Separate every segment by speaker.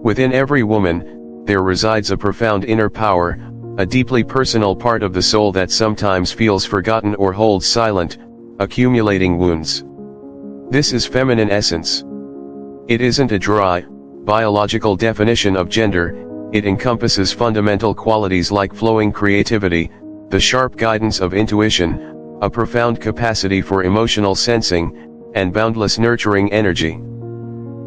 Speaker 1: Within every woman, there resides a profound inner power, a deeply personal part of the soul that sometimes feels forgotten or holds silent, accumulating wounds. This is feminine essence. It isn't a dry, biological definition of gender. It encompasses fundamental qualities like flowing creativity, the sharp guidance of intuition, a profound capacity for emotional sensing, and boundless nurturing energy.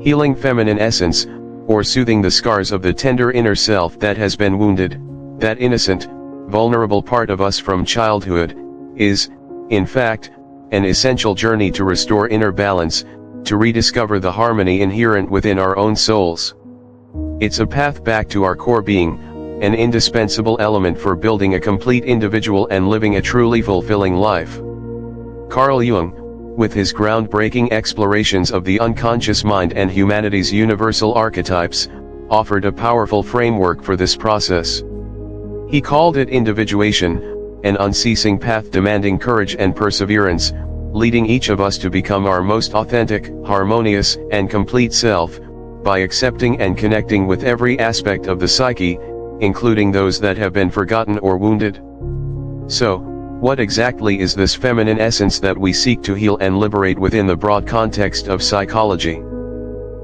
Speaker 1: Healing feminine essence, or soothing the scars of the tender inner self that has been wounded, that innocent, vulnerable part of us from childhood, is, in fact, an essential journey to restore inner balance, to rediscover the harmony inherent within our own souls. It's a path back to our core being, an indispensable element for building a complete individual and living a truly fulfilling life. Carl Jung, with his groundbreaking explorations of the unconscious mind and humanity's universal archetypes, offered a powerful framework for this process. He called it individuation, an unceasing path demanding courage and perseverance, leading each of us to become our most authentic, harmonious, and complete self, by accepting and connecting with every aspect of the psyche, including those that have been forgotten or wounded. So, what exactly is this feminine essence that we seek to heal and liberate within the broad context of psychology?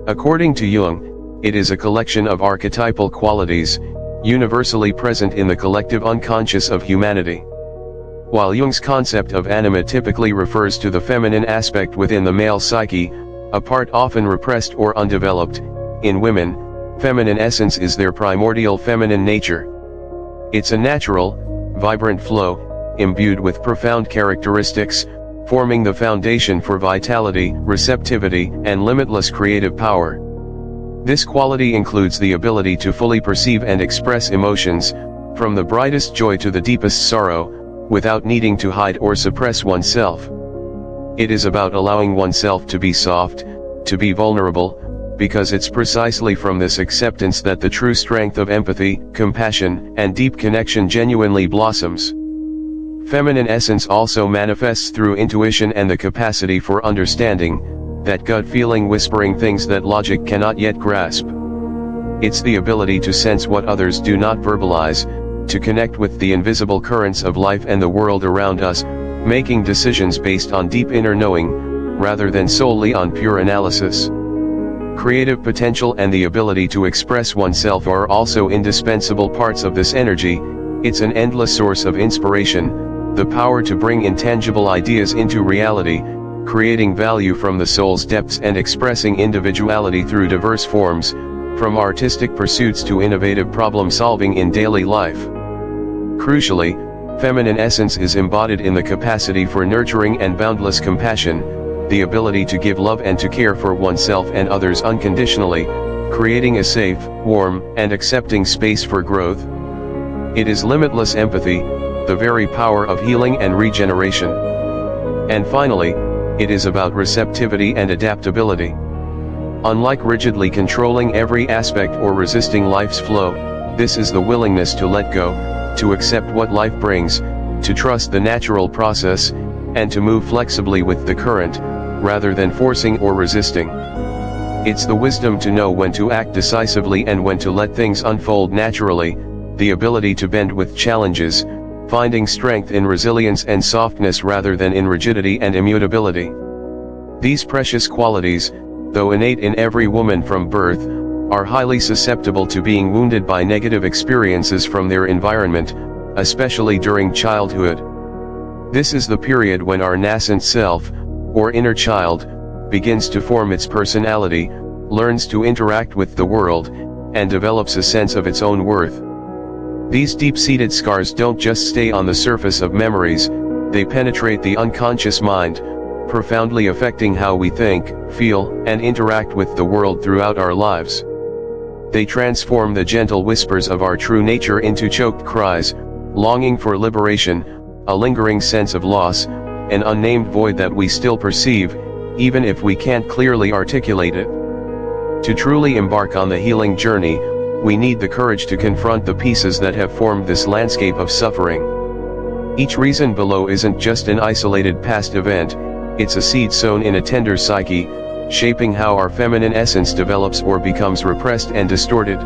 Speaker 1: According to Jung, it is a collection of archetypal qualities, universally present in the collective unconscious of humanity. While Jung's concept of anima typically refers to the feminine aspect within the male psyche, a part often repressed or undeveloped, in women, feminine essence is their primordial feminine nature. It's a natural, vibrant flow, imbued with profound characteristics, forming the foundation for vitality, receptivity, and limitless creative power. This quality includes the ability to fully perceive and express emotions, from the brightest joy to the deepest sorrow, without needing to hide or suppress oneself. It is about allowing oneself to be soft, to be vulnerable, because it's precisely from this acceptance that the true strength of empathy, compassion, and deep connection genuinely blossoms. Feminine essence also manifests through intuition and the capacity for understanding, that gut feeling whispering things that logic cannot yet grasp. It's the ability to sense what others do not verbalize, to connect with the invisible currents of life and the world around us, making decisions based on deep inner knowing, rather than solely on pure analysis. Creative potential and the ability to express oneself are also indispensable parts of this energy. It's an endless source of inspiration, the power to bring intangible ideas into reality, creating value from the soul's depths and expressing individuality through diverse forms, from artistic pursuits to innovative problem-solving in daily life. Crucially, feminine essence is embodied in the capacity for nurturing and boundless compassion, the ability to give love and to care for oneself and others unconditionally, creating a safe, warm, and accepting space for growth. It is limitless empathy, the very power of healing and regeneration. And finally, it is about receptivity and adaptability. Unlike rigidly controlling every aspect or resisting life's flow, this is the willingness to let go, to accept what life brings, to trust the natural process, and to move flexibly with the current, rather than forcing or resisting. It's the wisdom to know when to act decisively and when to let things unfold naturally, the ability to bend with challenges, finding strength in resilience and softness rather than in rigidity and immutability. These precious qualities, though innate in every woman from birth, are highly susceptible to being wounded by negative experiences from their environment, especially during childhood. This is the period when our nascent self, or inner child, begins to form its personality, learns to interact with the world, and develops a sense of its own worth. These deep-seated scars don't just stay on the surface of memories, they penetrate the unconscious mind, profoundly affecting how we think, feel, and interact with the world throughout our lives. They transform the gentle whispers of our true nature into choked cries, longing for liberation, a lingering sense of loss, an unnamed void that we still perceive, even if we can't clearly articulate it. To truly embark on the healing journey, we need the courage to confront the pieces that have formed this landscape of suffering. Each reason below isn't just an isolated past event, it's a seed sown in a tender psyche, shaping how our feminine essence develops or becomes repressed and distorted.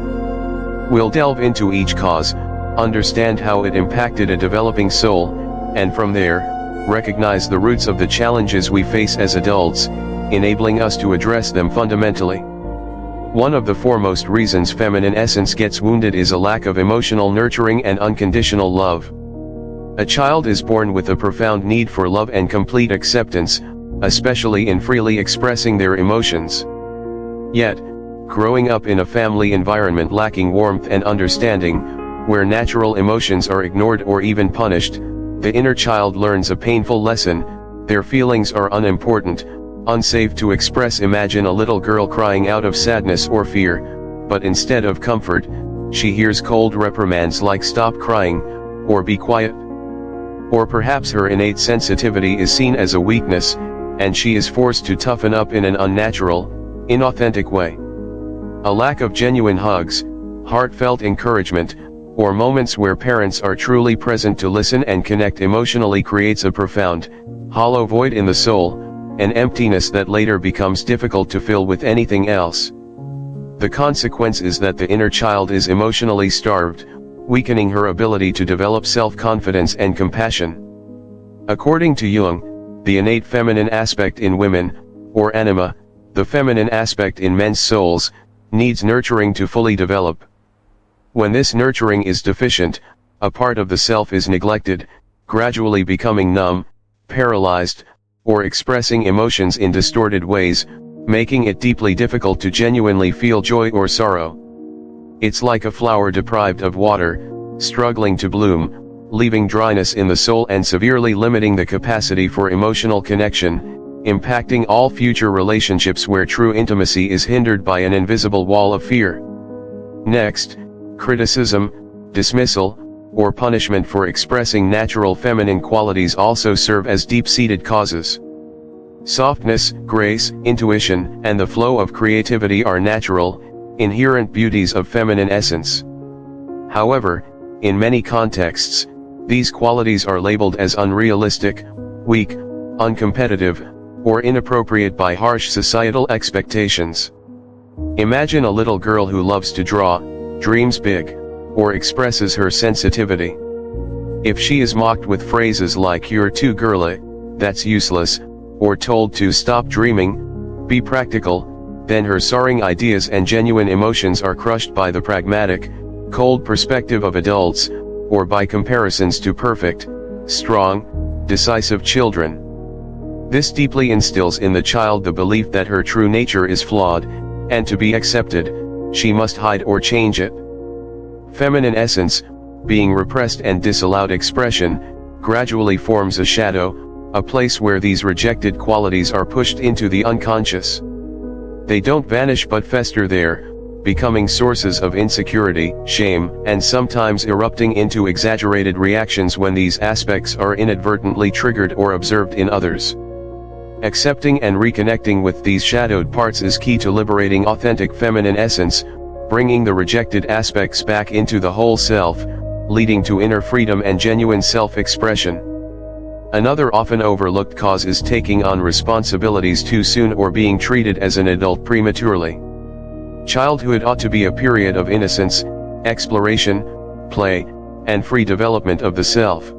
Speaker 1: We'll delve into each cause, understand how it impacted a developing soul, and from there, recognize the roots of the challenges we face as adults, enabling us to address them fundamentally. One of the foremost reasons feminine essence gets wounded is a lack of emotional nurturing and unconditional love. A child is born with a profound need for love and complete acceptance, especially in freely expressing their emotions. Yet, growing up in a family environment lacking warmth and understanding, where natural emotions are ignored or even punished, the inner child learns a painful lesson: their feelings are unimportant, unsafe to express. Imagine a little girl crying out of sadness or fear, but instead of comfort, she hears cold reprimands like "stop crying," or "be quiet." Or perhaps her innate sensitivity is seen as a weakness, and she is forced to toughen up in an unnatural, inauthentic way. A lack of genuine hugs, heartfelt encouragement, or moments where parents are truly present to listen and connect emotionally creates a profound, hollow void in the soul, an emptiness that later becomes difficult to fill with anything else. The consequence is that the inner child is emotionally starved, weakening her ability to develop self-confidence and compassion. According to Jung, the innate feminine aspect in women, or anima, the feminine aspect in men's souls, needs nurturing to fully develop. When this nurturing is deficient, a part of the self is neglected, gradually becoming numb, paralyzed, or expressing emotions in distorted ways, making it deeply difficult to genuinely feel joy or sorrow. It's like a flower deprived of water, struggling to bloom, leaving dryness in the soul and severely limiting the capacity for emotional connection, impacting all future relationships where true intimacy is hindered by an invisible wall of fear. Next, criticism, dismissal, or punishment for expressing natural feminine qualities also serve as deep-seated causes. Softness, grace, intuition, and the flow of creativity are natural, inherent beauties of feminine essence. However, in many contexts, these qualities are labeled as unrealistic, weak, uncompetitive, or inappropriate by harsh societal expectations. Imagine a little girl who loves to draw, dreams big, or expresses her sensitivity. If she is mocked with phrases like "you're too girly," "that's useless," or told to stop dreaming, "be practical," then her soaring ideas and genuine emotions are crushed by the pragmatic, cold perspective of adults, or by comparisons to perfect, strong, decisive children. This deeply instills in the child the belief that her true nature is flawed, and to be accepted, she must hide or change it. Feminine essence, being repressed and disallowed expression, gradually forms a shadow, a place where these rejected qualities are pushed into the unconscious. They don't vanish but fester there, becoming sources of insecurity, shame, and sometimes erupting into exaggerated reactions when these aspects are inadvertently triggered or observed in others. Accepting and reconnecting with these shadowed parts is key to liberating authentic feminine essence, bringing the rejected aspects back into the whole self, leading to inner freedom and genuine self-expression. Another often overlooked cause is taking on responsibilities too soon or being treated as an adult prematurely. Childhood ought to be a period of innocence, exploration, play, and free development of the self.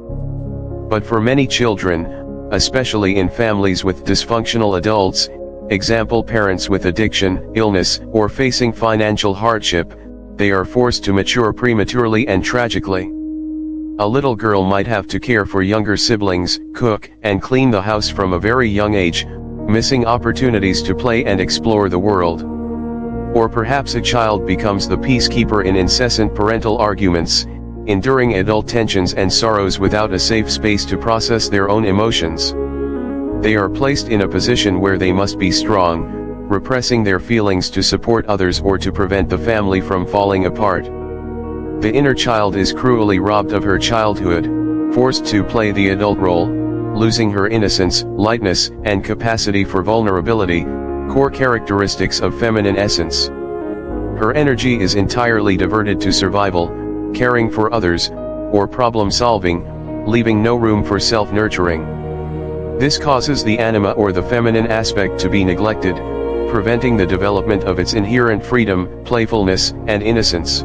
Speaker 1: But for many children, especially in families with dysfunctional adults, example parents with addiction, illness, or facing financial hardship, they are forced to mature prematurely and tragically. A little girl might have to care for younger siblings, cook, and clean the house from a very young age, missing opportunities to play and explore the world. Or perhaps a child becomes the peacekeeper in incessant parental arguments, enduring adult tensions and sorrows without a safe space to process their own emotions. They are placed in a position where they must be strong, repressing their feelings to support others or to prevent the family from falling apart. The inner child is cruelly robbed of her childhood, forced to play the adult role, losing her innocence, lightness, and capacity for vulnerability, core characteristics of feminine essence. Her energy is entirely diverted to survival, caring for others, or problem-solving, leaving no room for self-nurturing. This causes the anima or the feminine aspect to be neglected, preventing the development of its inherent freedom, playfulness, and innocence.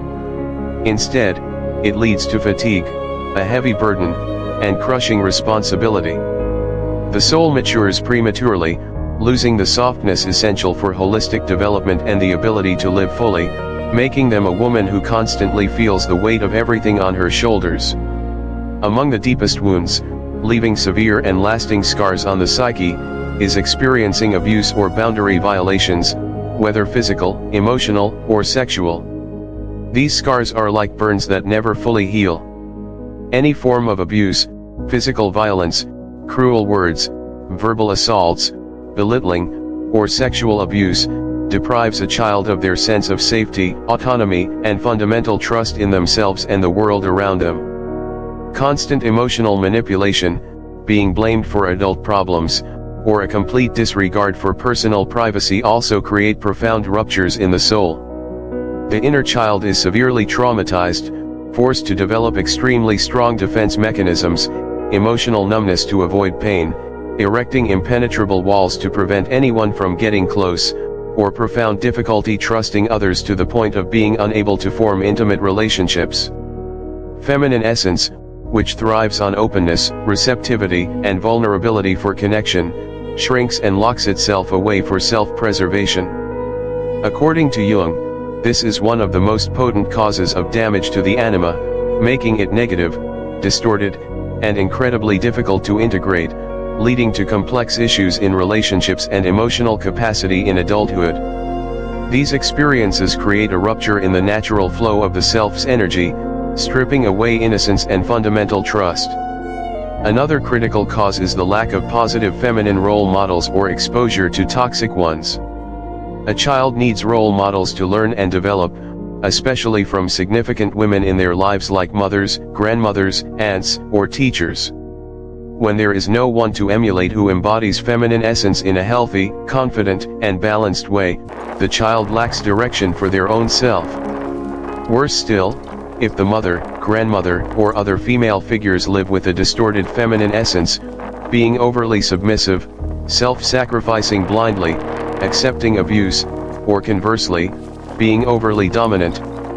Speaker 1: Instead, it leads to fatigue, a heavy burden, and crushing responsibility. The soul matures prematurely, losing the softness essential for holistic development and the ability to live fully, making them a woman who constantly feels the weight of everything on her shoulders. Among the deepest wounds, leaving severe and lasting scars on the psyche, is experiencing abuse or boundary violations, whether physical, emotional, or sexual. These scars are like burns that never fully heal. Any form of abuse, physical violence, cruel words, verbal assaults, belittling, or sexual abuse, deprives a child of their sense of safety, autonomy, and fundamental trust in themselves and the world around them. Constant emotional manipulation, being blamed for adult problems, or a complete disregard for personal privacy also create profound ruptures in the soul. The inner child is severely traumatized, forced to develop extremely strong defense mechanisms, emotional numbness to avoid pain, erecting impenetrable walls to prevent anyone from getting close, or profound difficulty trusting others to the point of being unable to form intimate relationships. Feminine essence, which thrives on openness, receptivity, and vulnerability for connection, shrinks and locks itself away for self-preservation. According to Jung, this is one of the most potent causes of damage to the anima, making it negative, distorted, and incredibly difficult to integrate, leading to complex issues in relationships and emotional capacity in adulthood. These experiences create a rupture in the natural flow of the self's energy, stripping away innocence and fundamental trust. Another critical cause is the lack of positive feminine role models or exposure to toxic ones. A child needs role models to learn and develop, especially from significant women in their lives like mothers, grandmothers, aunts, or teachers. When there is no one to emulate who embodies feminine essence in a healthy, confident, and balanced way, the child lacks direction for their own self. Worse still, if the mother, grandmother, or other female figures live with a distorted feminine essence, being overly submissive, self-sacrificing blindly, accepting abuse, or conversely, being overly dominant,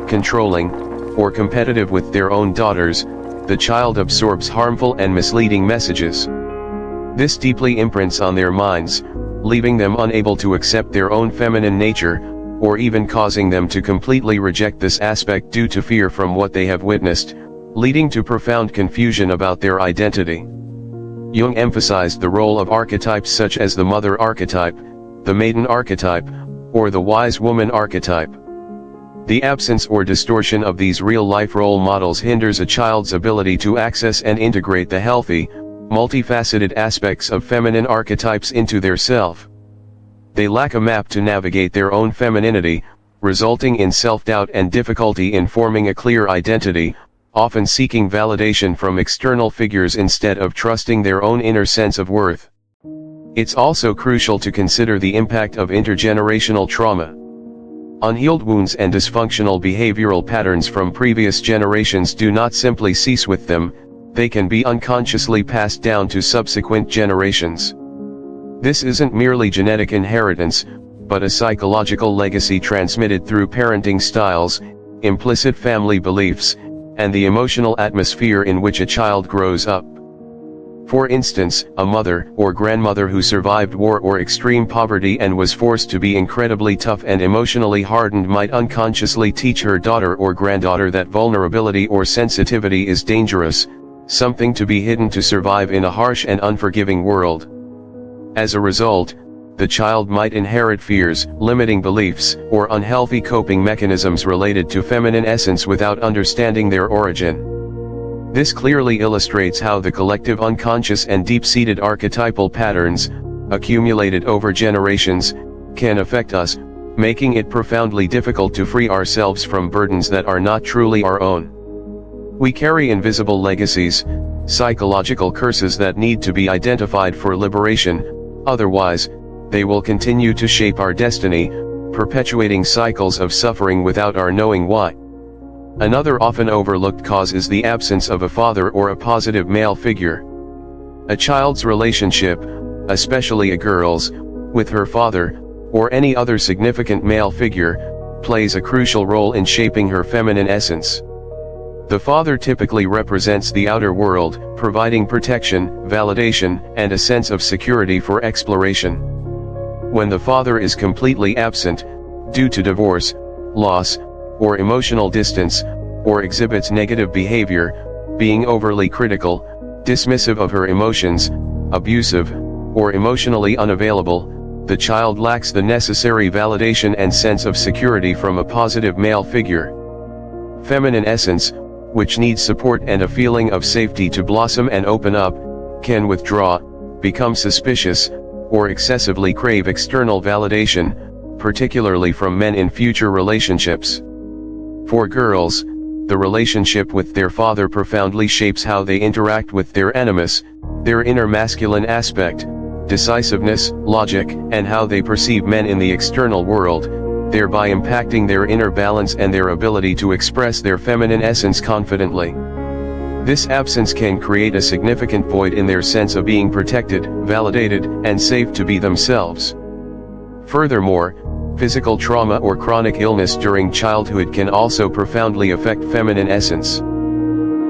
Speaker 1: controlling, or competitive with their own daughters, the child absorbs harmful and misleading messages. This deeply imprints on their minds, leaving them unable to accept their own feminine nature, or even causing them to completely reject this aspect due to fear from what they have witnessed, leading to profound confusion about their identity. Jung emphasized the role of archetypes such as the mother archetype, the maiden archetype, or the wise woman archetype. The absence or distortion of these real-life role models hinders a child's ability to access and integrate the healthy, multifaceted aspects of feminine archetypes into their self. They lack a map to navigate their own femininity, resulting in self-doubt and difficulty in forming a clear identity, often seeking validation from external figures instead of trusting their own inner sense of worth. It's also crucial to consider the impact of intergenerational trauma. Unhealed wounds and dysfunctional behavioral patterns from previous generations do not simply cease with them, they can be unconsciously passed down to subsequent generations. This isn't merely genetic inheritance, but a psychological legacy transmitted through parenting styles, implicit family beliefs, and the emotional atmosphere in which a child grows up. For instance, a mother or grandmother who survived war or extreme poverty and was forced to be incredibly tough and emotionally hardened might unconsciously teach her daughter or granddaughter that vulnerability or sensitivity is dangerous, something to be hidden to survive in a harsh and unforgiving world. As a result, the child might inherit fears, limiting beliefs, or unhealthy coping mechanisms related to feminine essence without understanding their origin. This clearly illustrates how the collective unconscious and deep-seated archetypal patterns, accumulated over generations, can affect us, making it profoundly difficult to free ourselves from burdens that are not truly our own. We carry invisible legacies, psychological curses that need to be identified for liberation, otherwise, they will continue to shape our destiny, perpetuating cycles of suffering without our knowing why. Another often overlooked cause is the absence of a father or a positive male figure. A child's relationship, especially a girl's, with her father, or any other significant male figure, plays a crucial role in shaping her feminine essence. The father typically represents the outer world, providing protection, validation, and a sense of security for exploration. When the father is completely absent, due to divorce, loss, or emotional distance, or exhibits negative behavior, being overly critical, dismissive of her emotions, abusive, or emotionally unavailable, the child lacks the necessary validation and sense of security from a positive male figure. Feminine essence, which needs support and a feeling of safety to blossom and open up, can withdraw, become suspicious, or excessively crave external validation, particularly from men in future relationships. For girls, the relationship with their father profoundly shapes how they interact with their animus, their inner masculine aspect, decisiveness, logic, and how they perceive men in the external world, thereby impacting their inner balance and their ability to express their feminine essence confidently. This absence can create a significant void in their sense of being protected, validated, and safe to be themselves. Furthermore, physical trauma or chronic illness during childhood can also profoundly affect feminine essence.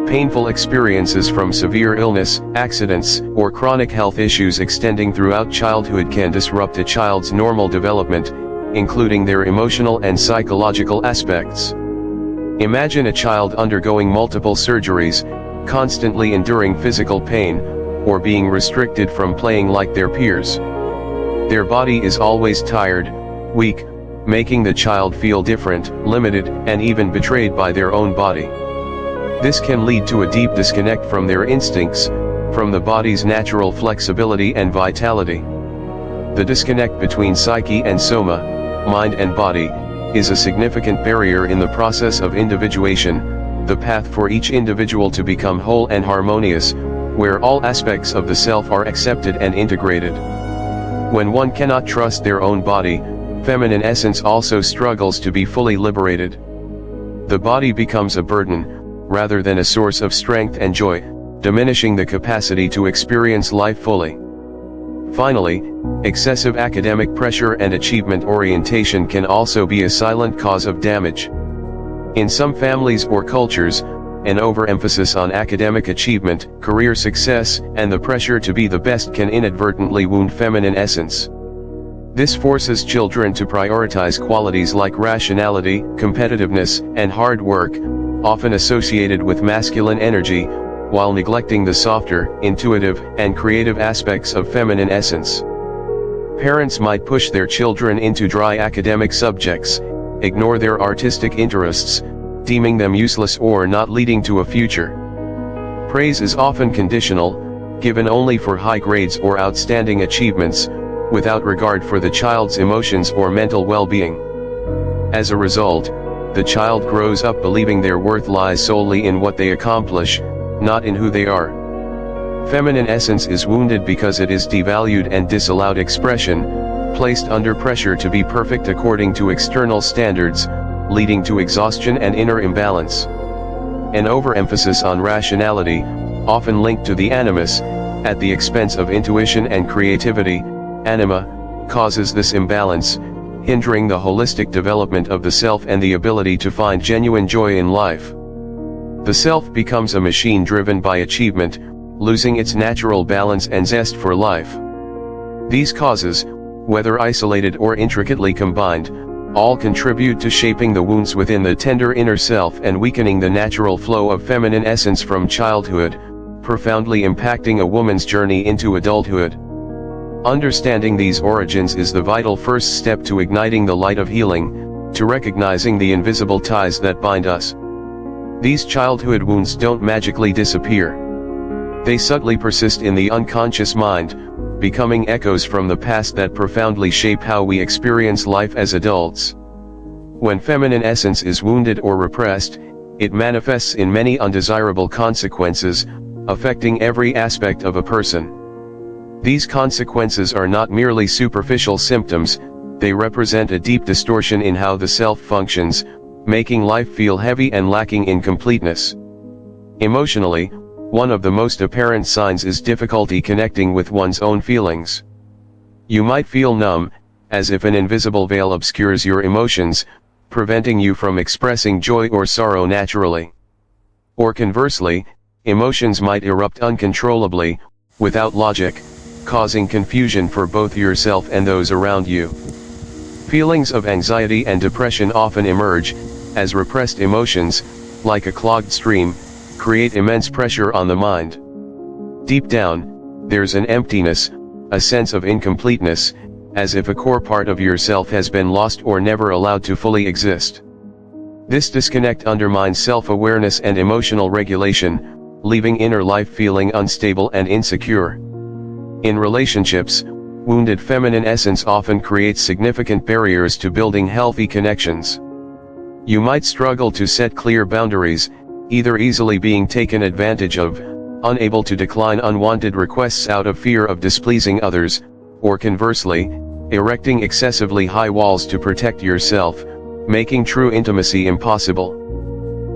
Speaker 1: Painful experiences from severe illness, accidents, or chronic health issues extending throughout childhood can disrupt a child's normal development, including their emotional and psychological aspects. Imagine a child undergoing multiple surgeries, constantly enduring physical pain, or being restricted from playing like their peers. Their body is always tired, weak, making the child feel different, limited, and even betrayed by their own body. This can lead to a deep disconnect from their instincts, from the body's natural flexibility and vitality. The disconnect between psyche and soma, mind and body, is a significant barrier in the process of individuation, the path for each individual to become whole and harmonious, where all aspects of the self are accepted and integrated. When one cannot trust their own body, feminine essence also struggles to be fully liberated. The body becomes a burden, rather than a source of strength and joy, diminishing the capacity to experience life fully. Finally, excessive academic pressure and achievement orientation can also be a silent cause of damage. In some families or cultures, an overemphasis on academic achievement, career success, and the pressure to be the best can inadvertently wound feminine essence. This forces children to prioritize qualities like rationality, competitiveness, and hard work, often associated with masculine energy, while neglecting the softer, intuitive, and creative aspects of feminine essence. Parents might push their children into dry academic subjects, ignore their artistic interests, deeming them useless or not leading to a future. Praise is often conditional, given only for high grades or outstanding achievements, without regard for the child's emotions or mental well-being. As a result, the child grows up believing their worth lies solely in what they accomplish, not in who they are. Feminine essence is wounded because it is devalued and disallowed expression, placed under pressure to be perfect according to external standards, leading to exhaustion and inner imbalance. An overemphasis on rationality, often linked to the animus, at the expense of intuition and creativity, anima, causes this imbalance, hindering the holistic development of the self and the ability to find genuine joy in life. The self becomes a machine driven by achievement, losing its natural balance and zest for life. These causes, whether isolated or intricately combined, all contribute to shaping the wounds within the tender inner self and weakening the natural flow of feminine essence from childhood, profoundly impacting a woman's journey into adulthood. Understanding these origins is the vital first step to igniting the light of healing, to recognizing the invisible ties that bind us. These childhood wounds don't magically disappear. They subtly persist in the unconscious mind, becoming echoes from the past that profoundly shape how we experience life as adults. When feminine essence is wounded or repressed, it manifests in many undesirable consequences, affecting every aspect of a person. These consequences are not merely superficial symptoms, they represent a deep distortion in how the self functions, making life feel heavy and lacking in completeness. Emotionally, one of the most apparent signs is difficulty connecting with one's own feelings. You might feel numb, as if an invisible veil obscures your emotions, preventing you from expressing joy or sorrow naturally. Or conversely, emotions might erupt uncontrollably, without logic, causing confusion for both yourself and those around you. Feelings of anxiety and depression often emerge, as repressed emotions, like a clogged stream, create immense pressure on the mind. Deep down, there's an emptiness, a sense of incompleteness, as if a core part of yourself has been lost or never allowed to fully exist. This disconnect undermines self-awareness and emotional regulation, leaving inner life feeling unstable and insecure. In relationships, wounded feminine essence often creates significant barriers to building healthy connections. You might struggle to set clear boundaries, either easily being taken advantage of, unable to decline unwanted requests out of fear of displeasing others, or conversely, erecting excessively high walls to protect yourself, making true intimacy impossible.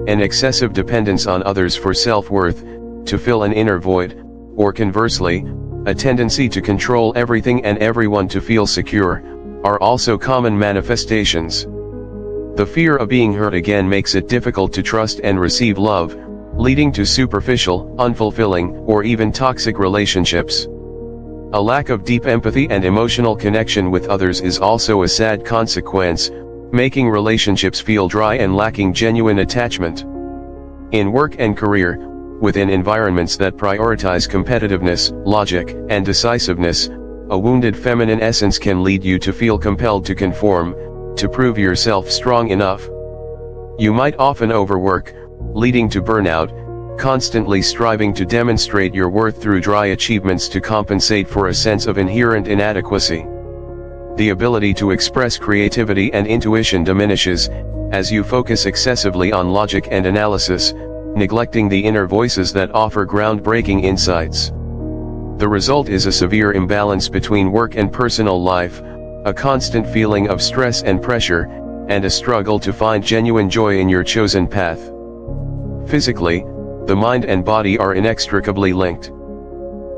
Speaker 1: An excessive dependence on others for self-worth, to fill an inner void, or conversely, a tendency to control everything and everyone to feel secure, are also common manifestations. The fear of being hurt again makes it difficult to trust and receive love, leading to superficial, unfulfilling, or even toxic relationships. A lack of deep empathy and emotional connection with others is also a sad consequence, making relationships feel dry and lacking genuine attachment. In work and career, within environments that prioritize competitiveness, logic, and decisiveness, a wounded feminine essence can lead you to feel compelled to conform, to prove yourself strong enough. You might often overwork, leading to burnout, constantly striving to demonstrate your worth through dry achievements to compensate for a sense of inherent inadequacy. The ability to express creativity and intuition diminishes, as you focus excessively on logic and analysis, neglecting the inner voices that offer groundbreaking insights. The result is a severe imbalance between work and personal life, a constant feeling of stress and pressure, and a struggle to find genuine joy in your chosen path. Physically, the mind and body are inextricably linked.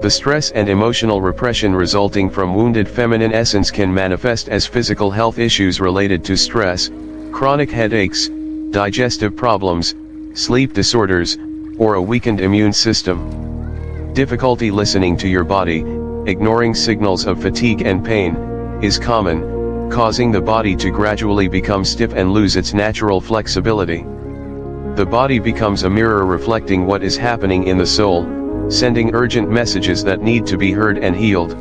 Speaker 1: The stress and emotional repression resulting from wounded feminine essence can manifest as physical health issues related to stress, chronic headaches, digestive problems, sleep disorders, or a weakened immune system. Difficulty listening to your body, ignoring signals of fatigue and pain, is common, causing the body to gradually become stiff and lose its natural flexibility. The body becomes a mirror reflecting what is happening in the soul, sending urgent messages that need to be heard and healed.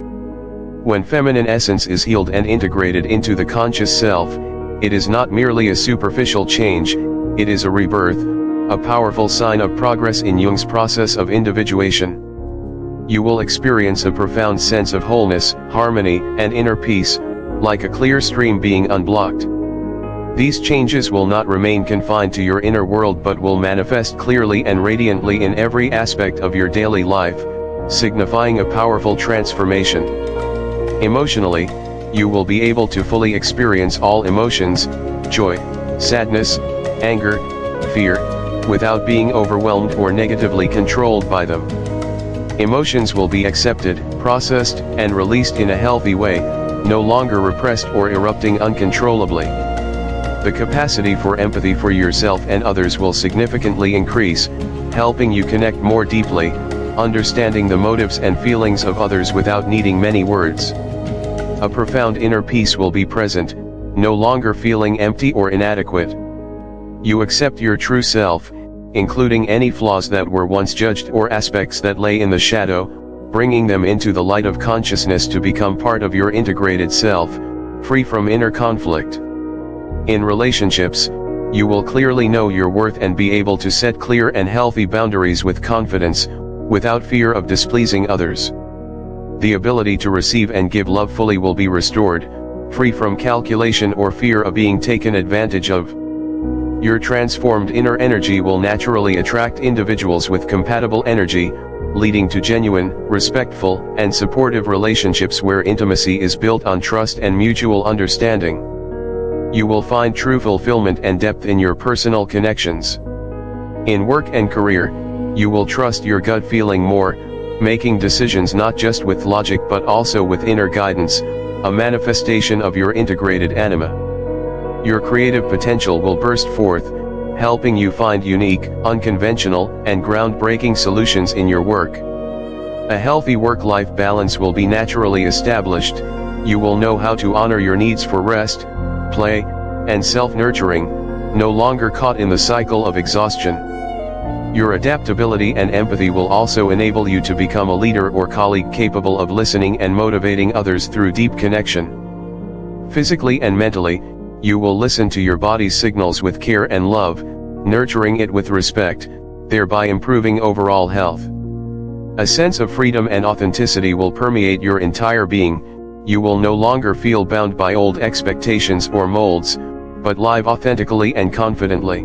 Speaker 1: When feminine essence is healed and integrated into the conscious self, it is not merely a superficial change, it is a rebirth, a powerful sign of progress in Jung's process of individuation. You will experience a profound sense of wholeness, harmony, and inner peace, like a clear stream being unblocked. These changes will not remain confined to your inner world but will manifest clearly and radiantly in every aspect of your daily life, signifying a powerful transformation. Emotionally, you will be able to fully experience all emotions, joy, sadness, anger, fear, without being overwhelmed or negatively controlled by them. Emotions will be accepted, processed, and released in a healthy way, no longer repressed or erupting uncontrollably. The capacity for empathy for yourself and others will significantly increase, helping you connect more deeply, understanding the motives and feelings of others without needing many words. A profound inner peace will be present, no longer feeling empty or inadequate. You accept your true self, including any flaws that were once judged or aspects that lay in the shadow, bringing them into the light of consciousness to become part of your integrated self, free from inner conflict. In relationships, you will clearly know your worth and be able to set clear and healthy boundaries with confidence, without fear of displeasing others. The ability to receive and give love fully will be restored, free from calculation or fear of being taken advantage of. Your transformed inner energy will naturally attract individuals with compatible energy, leading to genuine, respectful, and supportive relationships where intimacy is built on trust and mutual understanding. You will find true fulfillment and depth in your personal connections. In work and career, you will trust your gut feeling more, making decisions not just with logic but also with inner guidance, a manifestation of your integrated anima. Your creative potential will burst forth, helping you find unique, unconventional, and groundbreaking solutions in your work. A healthy work-life balance will be naturally established. You will know how to honor your needs for rest, play, and self-nurturing, no longer caught in the cycle of exhaustion. Your adaptability and empathy will also enable you to become a leader or colleague capable of listening and motivating others through deep connection. Physically and mentally, you will listen to your body's signals with care and love, nurturing it with respect, thereby improving overall health. A sense of freedom and authenticity will permeate your entire being. You will no longer feel bound by old expectations or molds, but live authentically and confidently.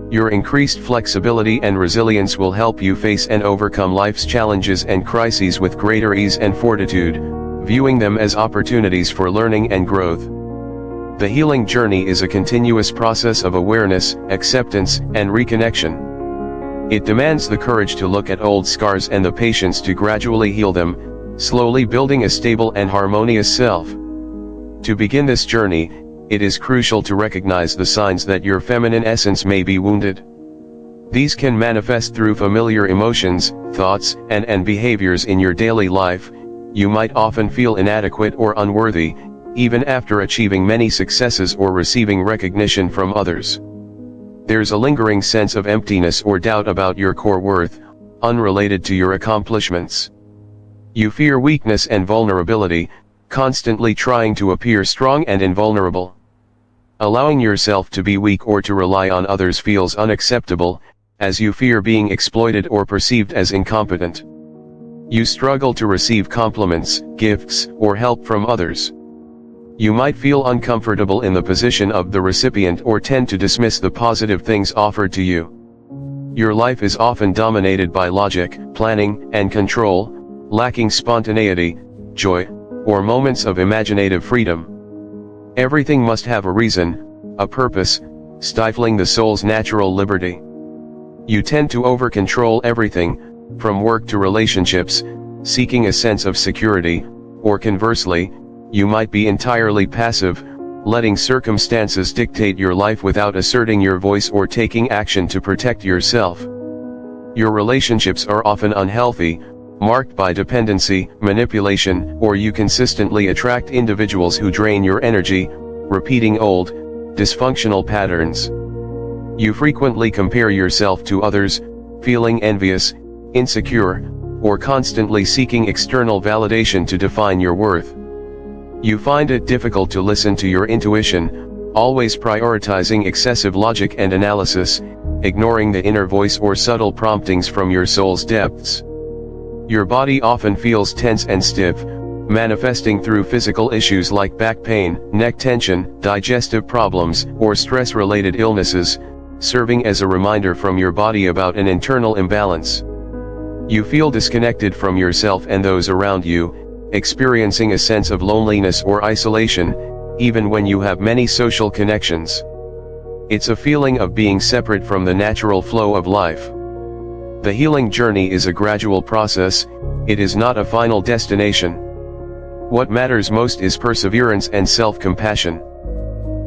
Speaker 1: Your increased flexibility and resilience will help you face and overcome life's challenges and crises with greater ease and fortitude, viewing them as opportunities for learning and growth. The healing journey is a continuous process of awareness, acceptance, and reconnection. It demands the courage to look at old scars and the patience to gradually heal them, slowly building a stable and harmonious self. To begin this journey, it is crucial to recognize the signs that your feminine essence may be wounded. These can manifest through familiar emotions, thoughts, and behaviors in your daily life. You might often feel inadequate or unworthy, even after achieving many successes or receiving recognition from others. There's a lingering sense of emptiness or doubt about your core worth, unrelated to your accomplishments. You fear weakness and vulnerability, constantly trying to appear strong and invulnerable. Allowing yourself to be weak or to rely on others feels unacceptable, as you fear being exploited or perceived as incompetent. You struggle to receive compliments, gifts, or help from others. You might feel uncomfortable in the position of the recipient or tend to dismiss the positive things offered to you. Your life is often dominated by logic, planning, and control, lacking spontaneity, joy, or moments of imaginative freedom. Everything must have a reason, a purpose, stifling the soul's natural liberty. You tend to over-control everything, from work to relationships, seeking a sense of security, or conversely, you might be entirely passive, letting circumstances dictate your life without asserting your voice or taking action to protect yourself. Your relationships are often unhealthy, marked by dependency, manipulation, or you consistently attract individuals who drain your energy, repeating old, dysfunctional patterns. You frequently compare yourself to others, feeling envious, insecure, or constantly seeking external validation to define your worth. You find it difficult to listen to your intuition, always prioritizing excessive logic and analysis, ignoring the inner voice or subtle promptings from your soul's depths. Your body often feels tense and stiff, manifesting through physical issues like back pain, neck tension, digestive problems, or stress-related illnesses, serving as a reminder from your body about an internal imbalance. You feel disconnected from yourself and those around you, experiencing a sense of loneliness or isolation, even when you have many social connections. It's a feeling of being separate from the natural flow of life. The healing journey is a gradual process, it is not a final destination. What matters most is perseverance and self-compassion.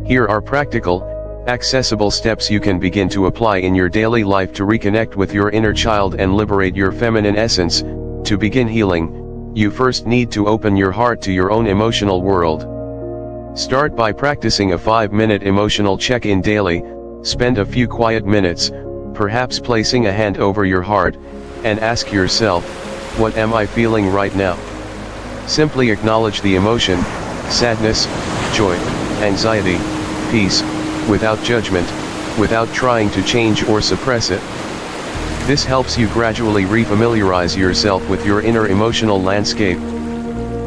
Speaker 1: Here are practical, accessible steps you can begin to apply in your daily life to reconnect with your inner child and liberate your feminine essence. To begin healing, you first need to open your heart to your own emotional world. Start by practicing a 5-minute emotional check-in daily. Spend a few quiet minutes, perhaps placing a hand over your heart, and ask yourself, what am I feeling right now? Simply acknowledge the emotion, sadness, joy, anxiety, peace, without judgment, without trying to change or suppress it. This helps you gradually refamiliarize yourself with your inner emotional landscape.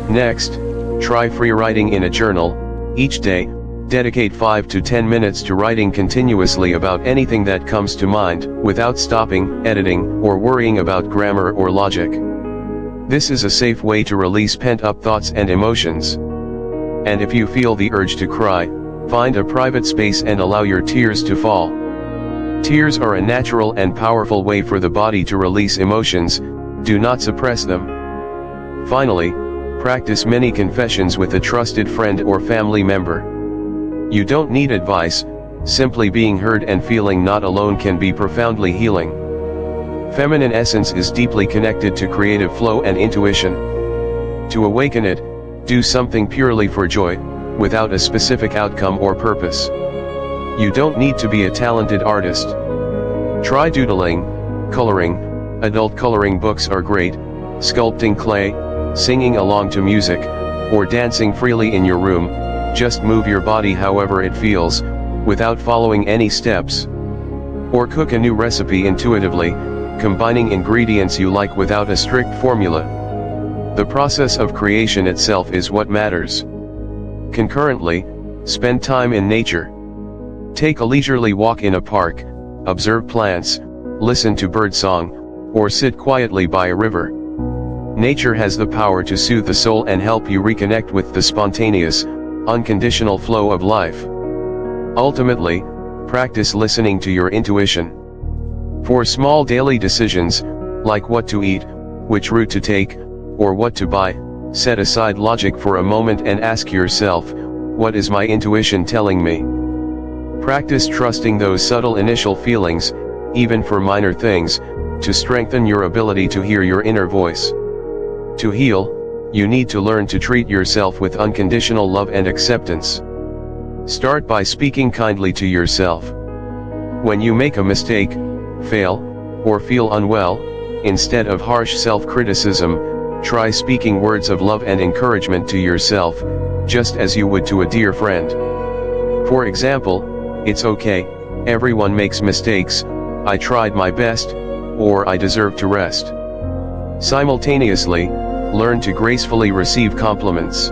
Speaker 1: Next, try free writing in a journal. Each day, dedicate 5 to 10 minutes to writing continuously about anything that comes to mind, without stopping, editing, or worrying about grammar or logic. This is a safe way to release pent-up thoughts and emotions. And if you feel the urge to cry, find a private space and allow your tears to fall. Tears are a natural and powerful way for the body to release emotions. Do not suppress them. Finally, Practice many confessions with a trusted friend or family member. You don't need advice, simply being heard and feeling not alone can be profoundly healing. Feminine essence is deeply connected to creative flow and intuition. To awaken it, do something purely for joy, without a specific outcome or purpose. You don't need to be a talented artist. Try doodling, coloring, adult coloring books are great, sculpting clay, singing along to music, or dancing freely in your room. Just move your body however it feels, without following any steps. Or cook a new recipe intuitively, combining ingredients you like without a strict formula. The process of creation itself is what matters. Concurrently, spend time in nature. Take a leisurely walk in a park, observe plants, listen to birdsong, or sit quietly by a river. Nature has the power to soothe the soul and help you reconnect with the spontaneous, unconditional flow of life. Ultimately, practice listening to your intuition. For small daily decisions, like what to eat, which route to take, or what to buy, set aside logic for a moment and ask yourself, what is my intuition telling me? Practice trusting those subtle initial feelings, even for minor things, to strengthen your ability to hear your inner voice. To heal, you need to learn to treat yourself with unconditional love and acceptance. Start by speaking kindly to yourself. When you make a mistake, fail, or feel unwell, instead of harsh self-criticism, try speaking words of love and encouragement to yourself, just as you would to a dear friend. For example, it's okay, everyone makes mistakes, I tried my best, or I deserve to rest. Simultaneously, learn to gracefully receive compliments.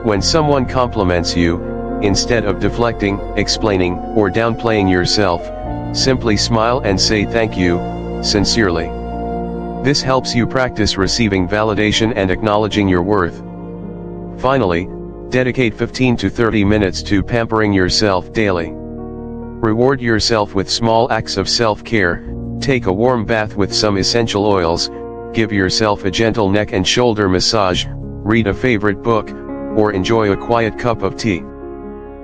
Speaker 1: When someone compliments you, instead of deflecting, explaining, or downplaying yourself, simply smile and say thank you, sincerely. This helps you practice receiving validation and acknowledging your worth. Finally, dedicate 15 to 30 minutes to pampering yourself daily. Reward yourself with small acts of self-care, take a warm bath with some essential oils, give yourself a gentle neck and shoulder massage, read a favorite book, or enjoy a quiet cup of tea.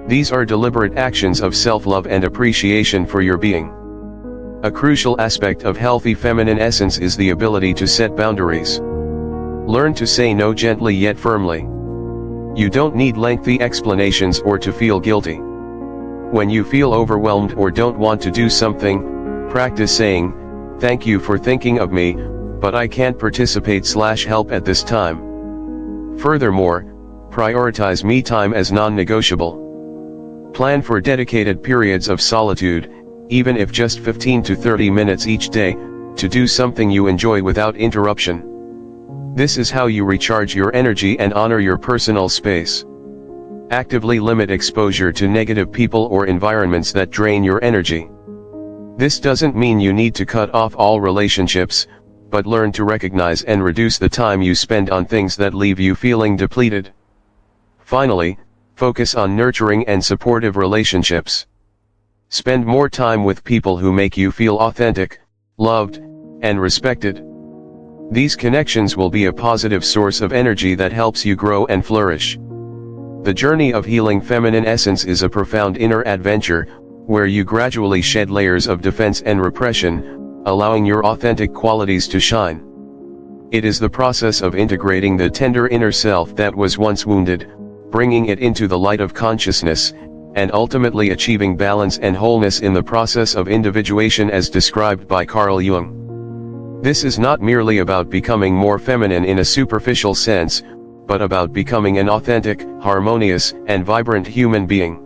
Speaker 1: These are deliberate actions of self-love and appreciation for your being. A crucial aspect of healthy feminine essence is the ability to set boundaries. Learn to say no gently yet firmly. You don't need lengthy explanations or to feel guilty. When you feel overwhelmed or don't want to do something, practice saying, "Thank you for thinking of me, but I can't participate/help at this time." Furthermore, prioritize me time as non-negotiable. Plan for dedicated periods of solitude, even if just 15 to 30 minutes each day, to do something you enjoy without interruption. This is how you recharge your energy and honor your personal space. Actively limit exposure to negative people or environments that drain your energy. This doesn't mean you need to cut off all relationships, but learn to recognize and reduce the time you spend on things that leave you feeling depleted. Finally, focus on nurturing and supportive relationships. Spend more time with people who make you feel authentic, loved, and respected. These connections will be a positive source of energy that helps you grow and flourish. The journey of healing feminine essence is a profound inner adventure, where you gradually shed layers of defense and repression, allowing your authentic qualities to shine. It is the process of integrating the tender inner self that was once wounded, bringing it into the light of consciousness, and ultimately achieving balance and wholeness in the process of individuation as described by Carl Jung. This is not merely about becoming more feminine in a superficial sense, but about becoming an authentic, harmonious, and vibrant human being.